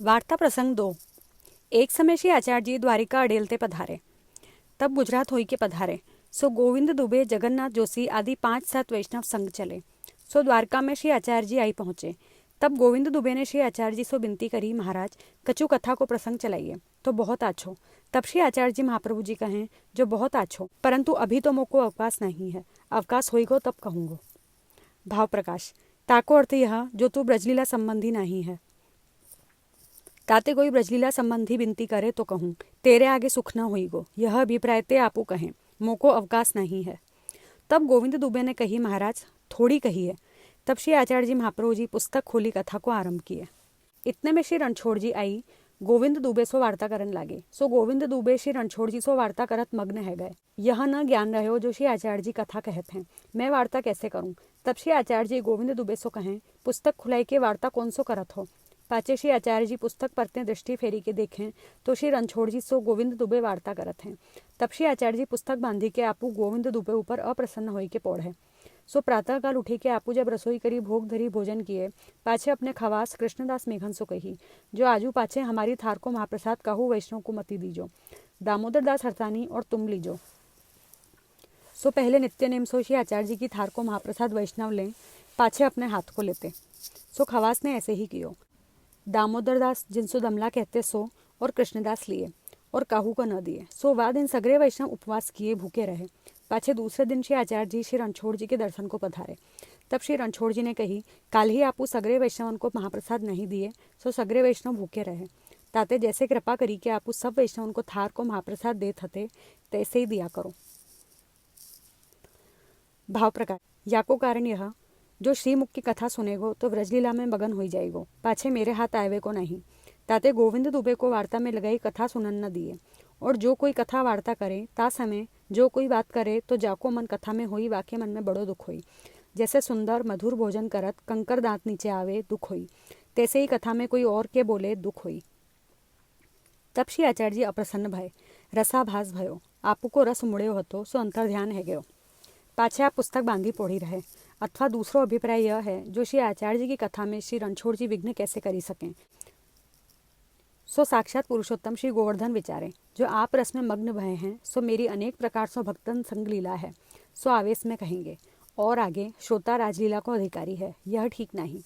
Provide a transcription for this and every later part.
वार्ता प्रसंग 2। एक समय श्री आचार्य जी द्वारिका अडेलते पधारे। तब गुजरात होई के पधारे। सो गोविंद दुबे, जगन्नाथ जोशी आदि 5-7 वैष्णव संग चले। सो द्वारका में श्री आचार्य जी आई पहुंचे। तब गोविंद दुबे ने श्री आचार्य जी से विनती करी, महाराज कछु कथा को प्रसंग चलाइए। तो बहुत आछो। तब श्री आचार्य जी महाप्रभु जी कहें, जो बहुत आछो, परंतु अभी तो मोको अवकाश नहीं है, अवकाश होईगो तब कहूँगो। भाव प्रकाश। ताको अर्थ यह, जो तू ब्रजलीला संबंधी नहीं है। ताते कोई ब्रजलीला संबंधी विनती करे तो कहूँ, तेरे आगे सुख न होईगो, यह अभिप्राय ते आपू कहें, मोको अवकाश नहीं है। तब गोविंद दुबे ने कही, महाराज थोड़ी कही है। तब श्री आचार्य जी महाप्रभु जी पुस्तक खोली कथा को आरंभ किए। इतने में श्री रणछोड़ जी आई, गोविंद दुबे सो वार्ता करन लागे। सो गोविंद दुबे श्री रणछोड़ जी सो वार्ता करत मग्न है गए। यह न ज्ञान रहो जो श्री आचार्य जी कथा कहते हैं, मैं वार्ता कैसे करूं। तब श्री आचार्य जी गोविंद दुबे सो कहें, पुस्तक खुलाई के वार्ता कौन सो करत हो। पाचे श्री आचार्य जी पुस्तक परते दृष्टि फेरी के देखें तो श्री रणछोड़ जी सो गोविंद दुबे वार्ता करत हैं। तब श्री आचार्य जी पुस्तक बांधी के आपू गोविंद दुबे ऊपर अप्रसन्न होई के पौढ़े। सो प्रातःकाल उठी के आपू जब रसोई करी, भोग धरी, भोजन किए, पाछे अपने खवास कृष्णदास मेघन सो कही, जो आजू पाछे हमारी थार को महाप्रसाद कहू, वैष्णव को मती दीजो, दामोदर दास हरसानी और तुम लीजो। सो पहले नित्य नेम सो श्री आचार्य जी की थार को महाप्रसाद वैष्णव लें, पाछे अपने हाथ को लेते। सो खवास ने ऐसे ही कियो। दामोदर दास जिनसो दमला कहते सो और कृष्णदास लिए और काहू को न दिए। सो वा दिन सगरे वैष्णव उपवास किए भूखे रहे। पाछे दूसरे दिन श्री आचार्य जी श्री रणछोड़ जी के दर्शन को पधारे। तब श्री रणछोड़ जी ने कही, काल ही आपू सगरे वैष्णवन को महाप्रसाद नहीं दिए, सो सगरे वैष्णव भूखे रहे। ताते जैसे कृपा करी के आपू सब वैष्णवन को थार को महाप्रसाद देत हते, तैसे ही दिया करो। भाव प्रकार। याको कारण यह, जो श्रीमुख की कथा सुनेगो तो व्रजलीला में मगन हो जाएगो, पाछे मेरे हाथ आएवे को नहीं। ताते गोविंद दुबे को वार्ता में लगाई कथा सुनन न दिए। और जो कोई कथा वार्ता करे ता समय जो कोई बात करे तो जाको मन कथा में होई, वाके मन में बड़ो दुख होई। जैसे सुंदर मधुर भोजन करत कंकर दांत नीचे आवे, दुख होई, तैसे ही कथा में कोई और के बोले, दुख होई। तब श्री आचार्य जी अप्रसन्न भय, रसाभास भयो, आपू को रस मुड़्यो हतो, सो अंतर ध्यान है गयो। पाछे आप पुस्तक बांधी पोढ़ी रहे। अथवा दूसरो अभिप्राय यह है, जो श्री आचार्य जी की कथा में श्री रणछोड़ जी विघ्न कैसे करी सकें। सो साक्षात पुरुषोत्तम श्री गोवर्धन विचारे, जो आप रस में मग्न भय हैं, सो मेरी अनेक प्रकार सो भक्तन संग लीला है, सो आवेश में कहेंगे। और आगे श्रोता राजलीला को अधिकारी है, यह ठीक नहीं।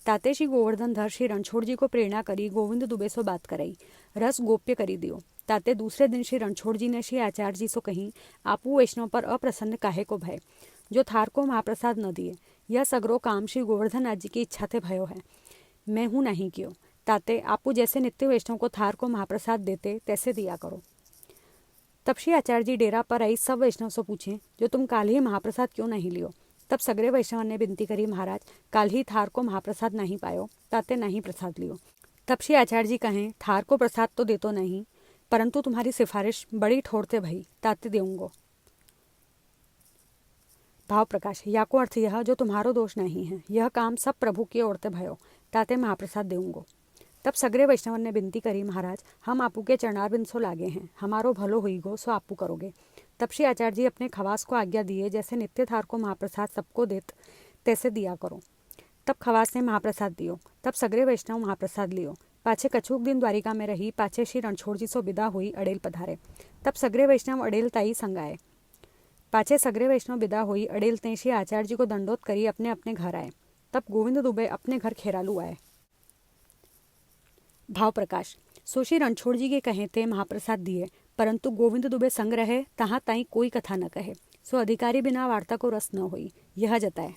ताते श्री गोवर्धन धर श्री रणछोड़ जी को प्रेरणा करी, गोविंद दुबे सो बात कराई, रस गोप्य करी दियो। ताते दूसरे दिन श्री रणछोड़ जी ने श्री आचार्य जी सो कही, आपू वैष्णव पर अप्रसन्न काहे को भय, जो थार को महाप्रसाद न दिए। यह सगरो काम श्री गोवर्धन नाथ जी की इच्छा थे भयो है, मैं हूँ नहीं क्यों। ताते आपू जैसे नित्य वैष्णव को थार को महाप्रसाद देते, तैसे दिया करो। तब श्री आचार्य जी डेरा पर आई सब वैष्णव से पूछे, जो तुम काल ही महाप्रसाद क्यों नहीं लियो। तब सगरे वैष्णव ने विनती करी, महाराज काल ही थार को महाप्रसाद नहीं पायो, ताते नहीं प्रसाद लियो। तब श्री आचार्य जी कहें, थार को प्रसाद तो देतो नहीं, परंतु तुम्हारी सिफारिश बड़ी ठोरते भई, ताते देऊंगो। भाव प्रकाश। या को अर्थ यह, जो तुम्हारो दोष नहीं है, यह काम सब प्रभु की ओर ते भयो, ताते महाप्रसाद देऊंगो। तब सगरे वैष्णवन ने विनती करी, महाराज हम आपू के चरणारविंद सो लागे हैं, हमारो भलो होईगो, सो आपू करोगे। तब श्री आचार्य जी अपने खवास को आज्ञा दिए, जैसे नित्य थार को महाप्रसाद सबको देत, तैसे दिया करो। तब खवास ने महाप्रसाद दियो। तब सगरे वैष्णव महाप्रसाद लियो। पाछे कछुक दिन द्वारिका में रही। पाछे श्री रणछोड़ जी सो विदा हुई, अडेल पधारे। तब सगरे वैष्णव अडेल ताई संग आए। पाछे सगरे वैष्णव विदा हुई, अडेल ते श्री आचार्य जी को दंडोत करी अपने अपने घर आए। तब गोविंद दुबे अपने घर खेरालू आए। भाव प्रकाश। सो श्री रणछोड़ जी के कहे थे महाप्रसाद दिए, परंतु गोविंद दुबे संग रहे, तहाँ ताई कोई कथा न कहे, सो अधिकारी बिना वार्ता को रस न हुई, यह जताए।